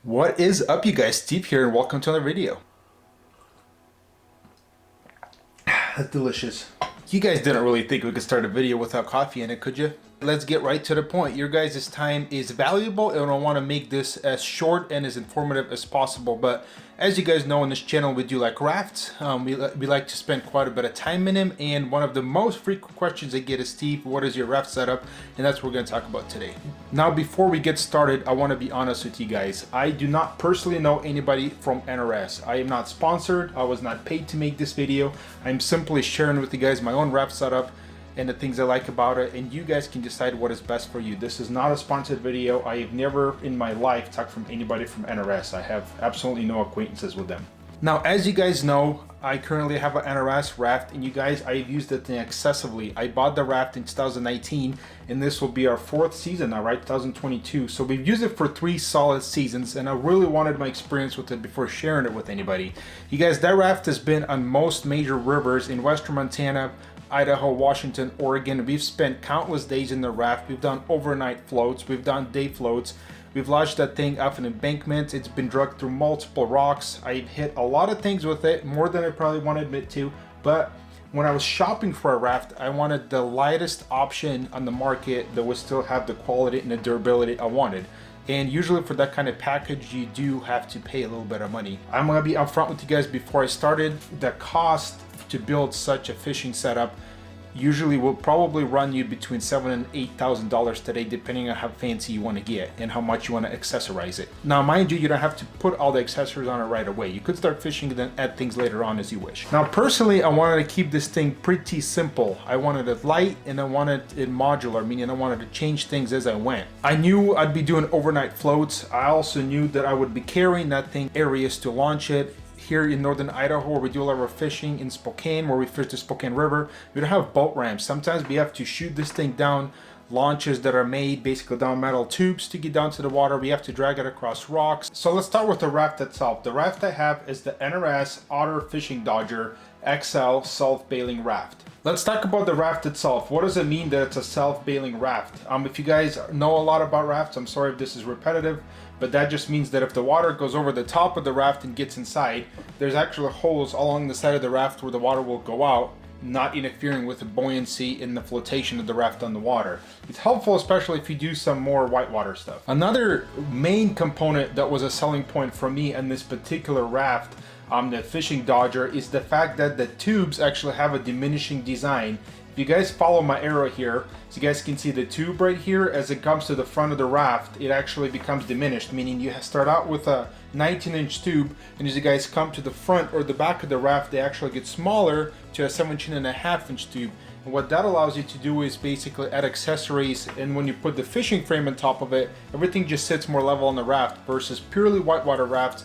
What is up, you guys? Steve here and welcome to another video. That's delicious. You guys didn't really think we could start a video without coffee in it, could you? Let's get right to the point. Your guys' time is valuable and I want to make this as short and as informative as possible. But as you guys know, on this channel we do like rafts. We like to spend quite a bit of time in them, and one of the most frequent questions I get is, Steve, what is your raft setup? And that's what we're going to talk about today. Now before we get started, I want to be honest with you guys. I do not personally know anybody from NRS. I am not sponsored. I was not paid to make this video. I'm simply sharing with you guys my own raft setup and the things I like about it, and you guys can decide what is best for you. This is not a sponsored video. I have never in my life talked from anybody from NRS. I have absolutely no acquaintances with them. Now, as you guys know, I currently have an NRS raft, and you guys, I've used it thing excessively. I bought the raft in 2019, and this will be our fourth season now, right? 2022. So we've used it for 3 solid seasons, and I really wanted my experience with it before sharing it with anybody. You guys, that raft has been on most major rivers in Western Montana, Idaho, Washington, Oregon. We've spent countless days in the raft. We've done overnight floats. We've done day floats. We've launched that thing off an embankment. It's been dragged through multiple rocks. I've hit a lot of things with it, more than I probably want to admit to. But when I was shopping for a raft, I wanted the lightest option on the market that would still have the quality and the durability I wanted. And usually for that kind of package, you do have to pay a little bit of money. I'm gonna be upfront with you guys before I started. The cost to build such a fishing setup usually will probably run you between $7,000 and $8,000 today, depending on how fancy you want to get and how much you want to accessorize it. Now, mind you, you don't have to put all the accessories on it right away. You could start fishing and then add things later on as you wish. Now, personally, I wanted to keep this thing pretty simple. I wanted it light and I wanted it modular, meaning I wanted to change things as I went. I knew I'd be doing overnight floats. I also knew that I would be carrying that thing areas to launch it. Here in northern Idaho, where we do a lot of our fishing, in Spokane, where we fish the Spokane River, we don't have boat ramps. Sometimes we have to shoot this thing down launches that are made basically down metal tubes to get down to the water. We have to drag it across rocks. So let's start with the raft itself. The raft I have is the NRS Otter Fishing Dodger XL self-bailing raft. Let's talk about the raft itself. What does it mean that it's a self-bailing raft? If you guys know a lot about rafts, I'm sorry if this is repetitive, but that just means that if the water goes over the top of the raft and gets inside, there's actually holes along the side of the raft where the water will go out, not interfering with the buoyancy and the flotation of the raft on the water. It's helpful, especially if you do some more whitewater stuff. Another main component that was a selling point for me in this particular raft, the Fishing Dodger, is the fact that the tubes actually have a diminishing design. If you guys follow my arrow here, so you guys can see the tube right here, as it comes to the front of the raft, it actually becomes diminished, meaning you start out with a 19-inch tube, and as you guys come to the front or the back of the raft, they actually get smaller to a 17.5-inch tube. And what that allows you to do is basically add accessories, and when you put the fishing frame on top of it, everything just sits more level on the raft, versus purely whitewater rafts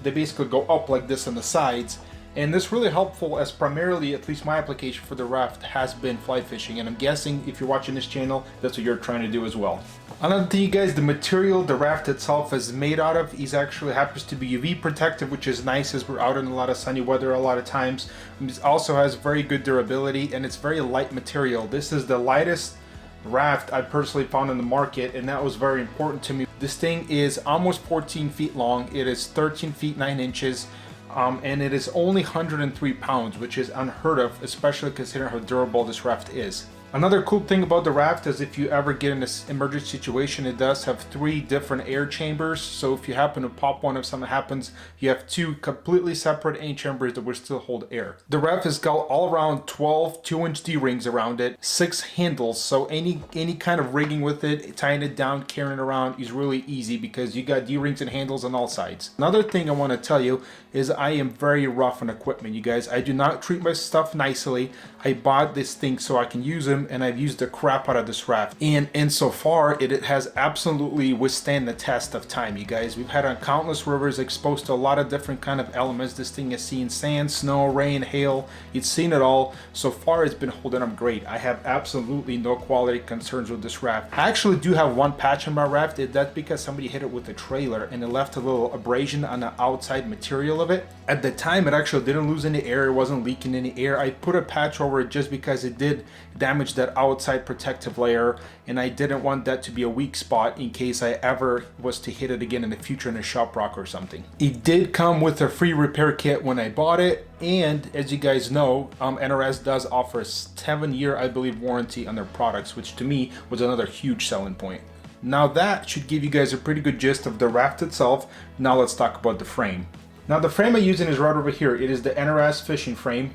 they basically go up like this on the sides. And this is really helpful, as primarily, at least my application for the raft has been fly fishing, and I'm guessing if you're watching this channel, that's what you're trying to do as well. Another thing, you guys, the material the raft itself is made out of is actually happens to be UV protective, which is nice as we're out in a lot of sunny weather a lot of times. It also has very good durability, and it's very light material. This is the lightest raft I personally found in the market, and that was very important to me. This thing is almost 14 feet long. It is 13 feet 9 inches. And it is only 103 pounds, which is unheard of, especially considering how durable this raft is. Another cool thing about the raft is if you ever get in this emergency situation, it does have 3 different air chambers. So if you happen to pop one, if something happens, you have 2 completely separate air chambers that will still hold air. The raft has got all around 12 2-inch D-rings around it, 6 handles. So any kind of rigging with it, tying it down, carrying it around is really easy because you got D-rings and handles on all sides. Another thing I want to tell you is I am very rough on equipment, you guys. I do not treat my stuff nicely. I bought this thing so I can use them, and I've used the crap out of this raft, and so far it has absolutely withstand the test of time, you guys. We've had on countless rivers, exposed to a lot of different kind of elements. This thing has seen sand, snow, rain, hail. It's seen it all. So far it's been holding up great. I have absolutely no quality concerns with this raft. I actually do have one patch on my raft. That's because somebody hit it with a trailer and it left a little abrasion on the outside material of it. At the time, it actually didn't lose any air. It wasn't leaking any air. I put a patch over it just because it did damage damage that outside protective layer, and I didn't want that to be a weak spot in case I ever was to hit it again in the future in a shop rock or something. It did come with a free repair kit when I bought it, and as you guys know, NRS does offer a 7-year, I believe, warranty on their products, which to me was another huge selling point. Now that should give you guys a pretty good gist of the raft itself. Now let's talk about the frame. Now the frame I'm using is right over here. It is the NRS fishing frame.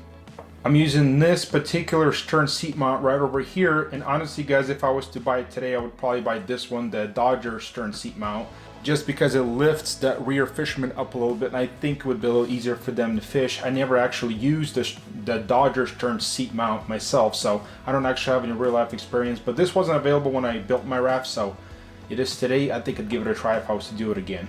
I'm using this particular stern seat mount right over here, and honestly guys, if I was to buy it today, I would probably buy this one, the Dodger stern seat mount, just because it lifts that rear fisherman up a little bit, and I think it would be a little easier for them to fish. I never actually used the Dodger stern seat mount myself, so I don't actually have any real life experience, but this wasn't available when I built my raft, so it is today. I think I'd give it a try if I was to do it again.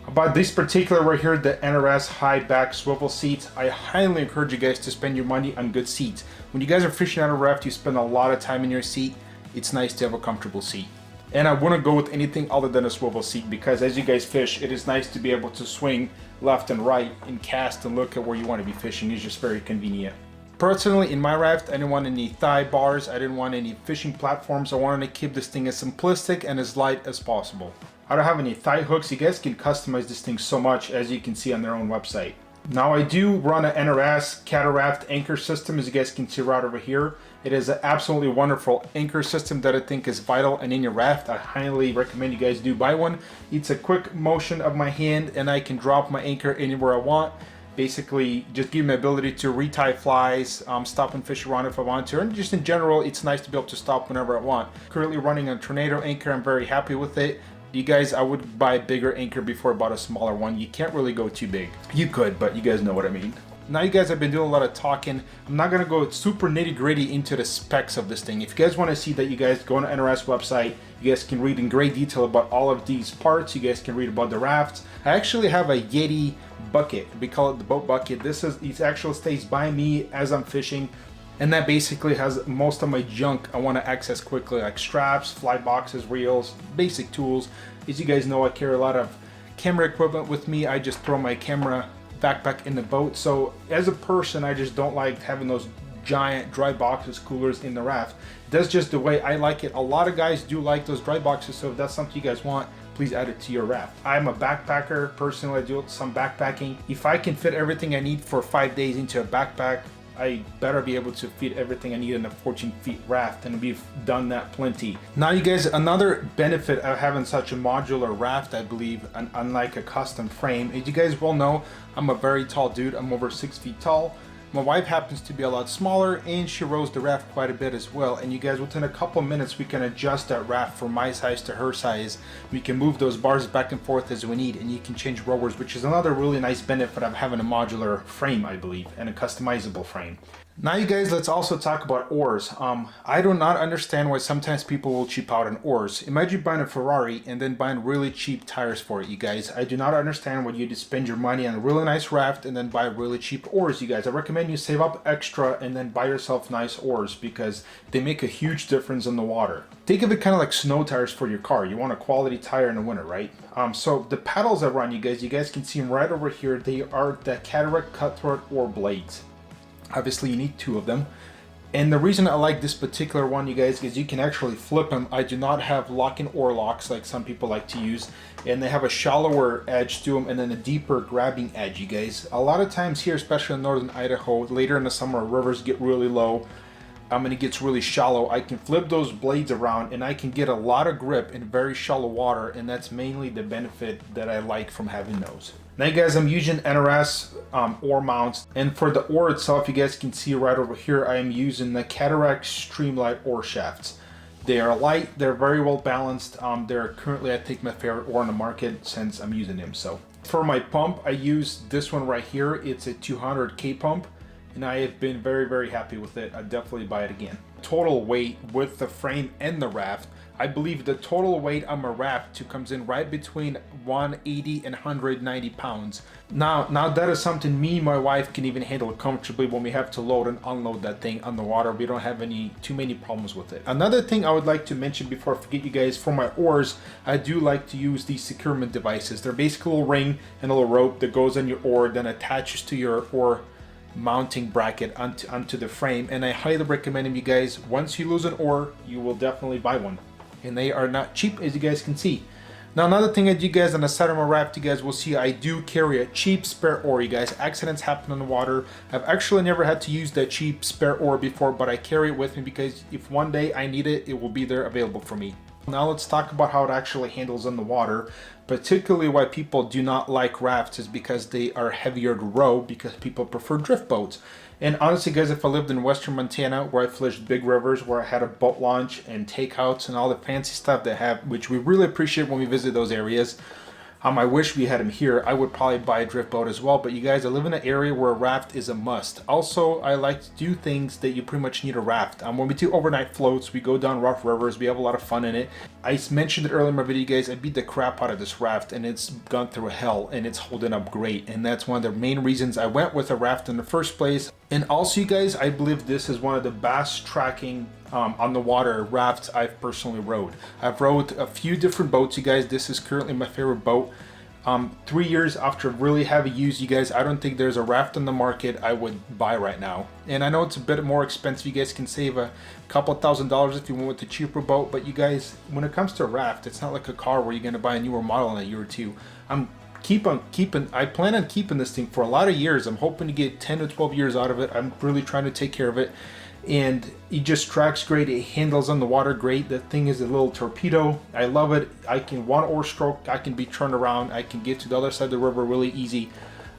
About this particular right here, the NRS high back swivel seats, I highly encourage you guys to spend your money on good seats. When you guys are fishing on a raft, you spend a lot of time in your seat. It's nice to have a comfortable seat. And I wouldn't go with anything other than a swivel seat, because as you guys fish, it is nice to be able to swing left and right and cast and look at where you want to be fishing. It's just very convenient. Personally, in my raft, I didn't want any thigh bars, I didn't want any fishing platforms. I wanted to keep this thing as simplistic and as light as possible. I don't have any thigh hooks. You guys can customize this thing so much, as you can see on their own website. Now I do run an NRS Cataract anchor system, as you guys can see right over here. It is an absolutely wonderful anchor system that I think is vital and in your raft. I highly recommend you guys do buy one. It's a quick motion of my hand and I can drop my anchor anywhere I want. Basically just give me the ability to retie flies, stop and fish around if I want to, and just in general it's nice to be able to stop whenever I want. Currently running a tornado anchor, I'm very happy with it. You guys, I would buy a bigger anchor before I bought a smaller one. You can't really go too big. You could, but you guys know what I mean. Now you guys have been doing a lot of talking. I'm not gonna go super nitty gritty into the specs of this thing. If you guys wanna see that, you guys go on the NRS website. You guys can read in great detail about all of these parts. You guys can read about the rafts. I actually have a Yeti bucket. We call it the boat bucket. It actually stays by me as I'm fishing. And that basically has most of my junk I want to access quickly, like straps, fly boxes, reels, basic tools. As you guys know, I carry a lot of camera equipment with me. I just throw my camera backpack in the boat. So as a person, I just don't like having those giant dry boxes, coolers in the raft. That's just the way I like it. A lot of guys do like those dry boxes, so if that's something you guys want, please add it to your raft. I'm a backpacker. Personally, I do some backpacking. If I can fit everything I need for 5 days into a backpack, I better be able to fit everything I need in a 14-foot raft, and we've done that plenty. Now you guys, another benefit of having such a modular raft, I believe, unlike a custom frame, as you guys well know, I'm a very tall dude. I'm over 6 feet tall. My wife happens to be a lot smaller, and she rows the raft quite a bit as well. And you guys, within a couple minutes, we can adjust that raft from my size to her size. We can move those bars back and forth as we need, and you can change rowers, which is another really nice benefit of having a modular frame, I believe, and a customizable frame. Now you guys, let's also talk about oars. I do not understand why sometimes people will cheap out on oars. Imagine buying a Ferrari and then buying really cheap tires for it, you guys. I do not understand why you just spend your money on a really nice raft and then buy really cheap oars, you guys. I recommend you save up extra and then buy yourself nice oars, because they make a huge difference in the water. Think of it kind of like snow tires for your car. You want a quality tire in the winter, right? So the paddles I run, you guys can see them right over here. They are the Cataract Cutthroat oar blades. Obviously you need 2 of them, and the reason I like this particular one, you guys, is you can actually flip them. I do not have lock-in oar locks like some people like to use, and they have a shallower edge to them and then a deeper grabbing edge, you guys. A lot of times here, especially in northern Idaho, later in the summer, rivers get really low, and it gets really shallow. I can flip those blades around and I can get a lot of grip in very shallow water, and that's mainly the benefit that I like from having those. Now you guys, I'm using NRS oar mounts, and for the oar itself, you guys can see right over here, I am using the Cataract Streamlight oar shafts. They are light, they're very well balanced. They're currently, I think, my favorite oar on the market since I'm using them. So for my pump, I use this one right here. It's a 200K pump, and I have been very, very happy with it. I'd definitely buy it again. Total weight with the frame and the raft, I believe the total weight on my raft comes in right between 180 and 190 pounds. Now that is something me and my wife can even handle comfortably when we have to load and unload that thing on the water. We don't have too many problems with it. Another thing I would like to mention before I forget, you guys, for my oars, I do like to use these securement devices. They're basically a little ring and a little rope that goes on your oar, then attaches to your oar mounting bracket onto the frame, and I highly recommend you guys. Once you lose an oar, you will definitely buy one, and they are not cheap, as you guys can see. Now, another thing that you guys on the side of my raft, you guys will see I do carry a cheap spare oar. You guys, accidents happen on the water. I've actually never had to use that cheap spare oar before, but I carry it with me because if one day I need it, it will be there available for me. Now let's talk about how it actually handles in the water. Particularly why people do not like rafts is because they are heavier to row, because people prefer drift boats. And honestly guys, if I lived in western Montana where I fished big rivers, where I had a boat launch and takeouts and all the fancy stuff they have, which we really appreciate when we visit those areas, I wish we had them here. I would probably buy a drift boat as well. But you guys, I live in an area where a raft is a must. Also, I like to do things that you pretty much need a raft. When we do overnight floats, we go down rough rivers. We have a lot of fun in it. I mentioned it earlier in my video, guys. I beat the crap out of this raft, and it's gone through hell, and it's holding up great. And that's one of the main reasons I went with a raft in the first place. And also, you guys, I believe this is one of the best tracking on the water rafts I've personally rowed. I've rowed a few different boats, you guys. This is currently my favorite boat. 3 years after really heavy use, you guys, I don't think there's a raft on the market I would buy right now. And I know it's a bit more expensive. You guys can save a couple $1,000s if you went with a cheaper boat. But you guys, when it comes to a raft, it's not like a car where you're going to buy a newer model in a year or two. I plan on keeping this thing for a lot of years. I'm hoping to get 10 to 12 years out of it. I'm really trying to take care of it. And it just tracks great. It handles on the water great. The thing is a little torpedo. I love it. I can one oar stroke. I can be turned around. I can get to the other side of the river really easy.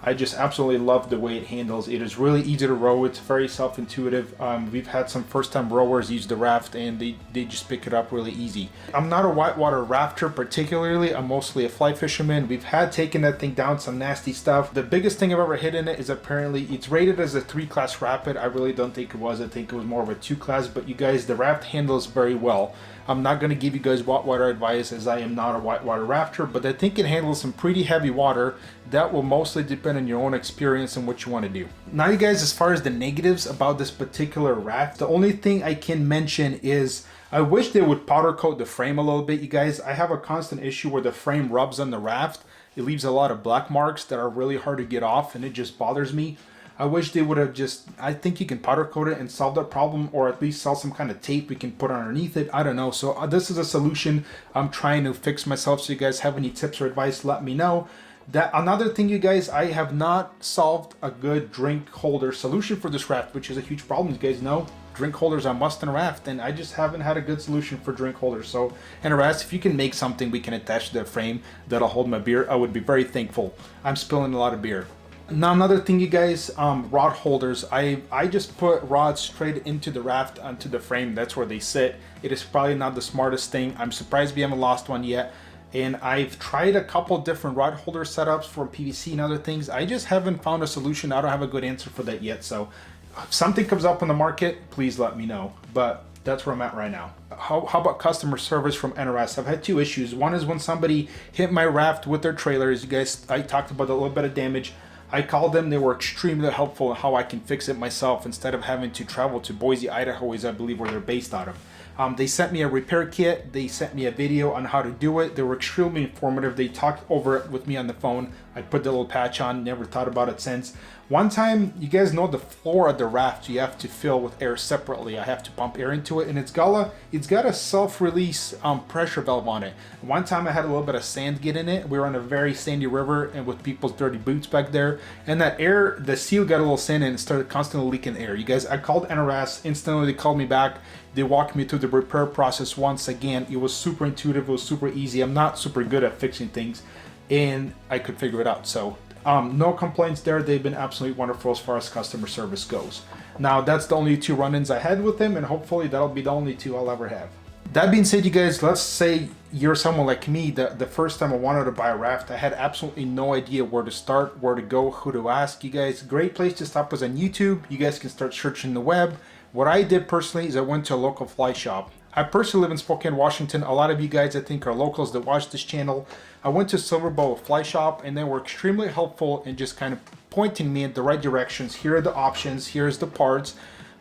I just absolutely love the way it handles. It is really easy to row. It's very self-intuitive. We've had some first-time rowers use the raft and they just pick it up really easy. I'm not a whitewater rafter particularly. I'm mostly a fly fisherman. We've had taken that thing down some nasty stuff. The biggest thing I've ever hit in it is apparently it's rated as a 3-class rapid. I really don't think it was. I think it was more of a 2-class. But you guys, the raft handles very well. I'm not going to give you guys whitewater advice as I am not a whitewater rafter, but I think it handles some pretty heavy water. That will mostly depend on your own experience and what you want to do. Now you guys, as far as the negatives about this particular raft, the only thing I can mention is I wish they would powder coat the frame a little bit, you guys. I have a constant issue where the frame rubs on the raft. It leaves a lot of black marks that are really hard to get off, and it just bothers me. I wish they would have I think you can powder coat it and solve that problem, or at least sell some kind of tape we can put underneath it. I don't know. So this is a solution I'm trying to fix myself. So you guys have any tips or advice, let me know. Another thing, you guys, I have not solved a good drink holder solution for this raft, which is a huge problem. You guys know drink holders are must in a raft, and I just haven't had a good solution for drink holders. So NRS, if you can make something we can attach to the frame that'll hold my beer, I would be very thankful. I'm spilling a lot of beer. Now another thing, you guys, rod holders. I just put rods straight into the raft onto the frame. That's where they sit. It is probably not the smartest thing. I'm surprised we haven't lost one yet. And I've tried a couple different rod holder setups for PVC and other things. I just haven't found a solution. I don't have a good answer for that yet. So if something comes up on the market, please let me know. But that's where I'm at right now. How about customer service from NRS? I've had 2 issues. One is when somebody hit my raft with their trailers. You guys, I talked about a little bit of damage. I called them. They were extremely helpful in how I can fix it myself instead of having to travel to Boise, Idaho, is I believe where they're based out of. They sent me a repair kit. They sent me a video on how to do it. They were extremely informative. They talked over it with me on the phone. I put the little patch on, never thought about it since. One time, you guys know the floor of the raft you have to fill with air separately. I have to pump air into it, and it's got a self-release pressure valve on it. One time I had a little bit of sand get in it. We were on a very sandy river and with people's dirty boots back there, and that air, the seal got a little sand and it started constantly leaking air. You guys, I called NRS. Instantly they called me back. They walked me through the repair process once again. It was super intuitive. It was super easy. I'm not super good at fixing things, and I could figure it out. So no complaints there. They've been absolutely wonderful as far as customer service goes. Now, that's the only 2 run-ins I had with them, and hopefully that'll be the only 2 I'll ever have. That being said, you guys, let's say you're someone like me. The first time I wanted to buy a raft, I had absolutely no idea where to start, where to go, who to ask. You guys, great place to stop was on YouTube. You guys can start searching the web. What I did personally is I went to a local fly shop. I personally live in Spokane, Washington. A lot of you guys, I think, are locals that watch this channel. I went to Silver Bow Fly Shop, and they were extremely helpful in just kind of pointing me in the right directions. Here are the options. Here's the parts.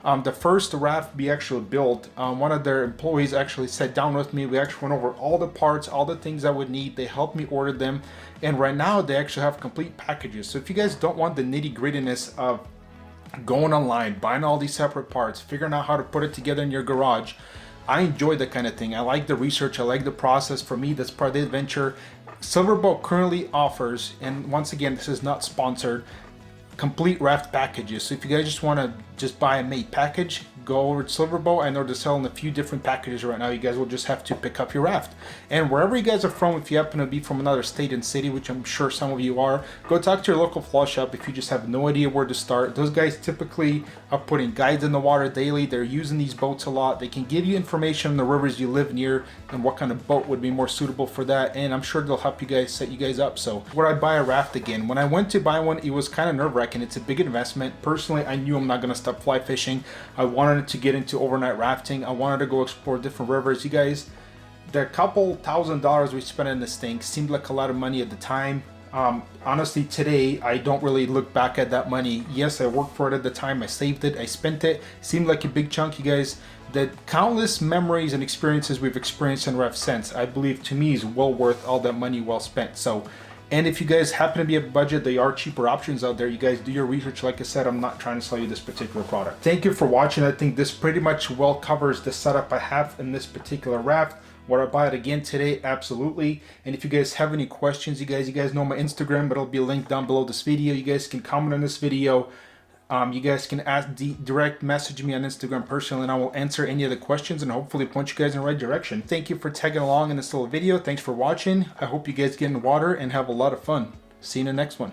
The first raft we actually built, one of their employees actually sat down with me. We actually went over all the parts, all the things I would need. They helped me order them. And right now, they actually have complete packages. So if you guys don't want the nitty-grittiness of going online, buying all these separate parts, figuring out how to put it together in your garage. I enjoy that kind of thing. I like the research, I like the process. For me, that's part of the adventure. Silverboat currently offers, and once again, this is not sponsored, complete raft packages. So if you guys just want to just buy a made package, go over to Silverboat. I know they're selling a few different packages right now. You guys will just have to pick up your raft. And wherever you guys are from, if you happen to be from another state and city, which I'm sure some of you are, go talk to your local flaw shop if you just have no idea where to start. Those guys typically are putting guides in the water daily. They're using these boats a lot. They can give you information on the rivers you live near and what kind of boat would be more suitable for that. And I'm sure they'll help you guys, set you guys up. So would I buy a raft again? When I went to buy one, it was kind of nerve-wracking. It's a big investment. Personally, I knew I'm not going to stop fly fishing. I wanted to get into overnight rafting. I wanted to go explore different rivers. You guys, the couple $1,000s we spent in this thing seemed like a lot of money at the time. Honestly, today I don't really look back at that money. Yes, I worked for it at the time. I saved it. I spent it. Seemed like a big chunk. You guys, the countless memories and experiences we've experienced in Raft since, I believe, to me, is well worth all that money well spent. So, and if you guys happen to be a budget, there are cheaper options out there. You guys do your research. Like I said, I'm not trying to sell you this particular product. Thank you for watching. I think this pretty much well covers the setup I have in this particular raft. Would I buy it again today? Absolutely. And if you guys have any questions, you guys know my Instagram, but it'll be linked down below this video. You guys can comment on this video. You guys can direct message me on Instagram personally, and I will answer any of the questions and hopefully point you guys in the right direction. Thank you for tagging along in this little video. Thanks for watching. I hope you guys get in the water and have a lot of fun. See you in the next one.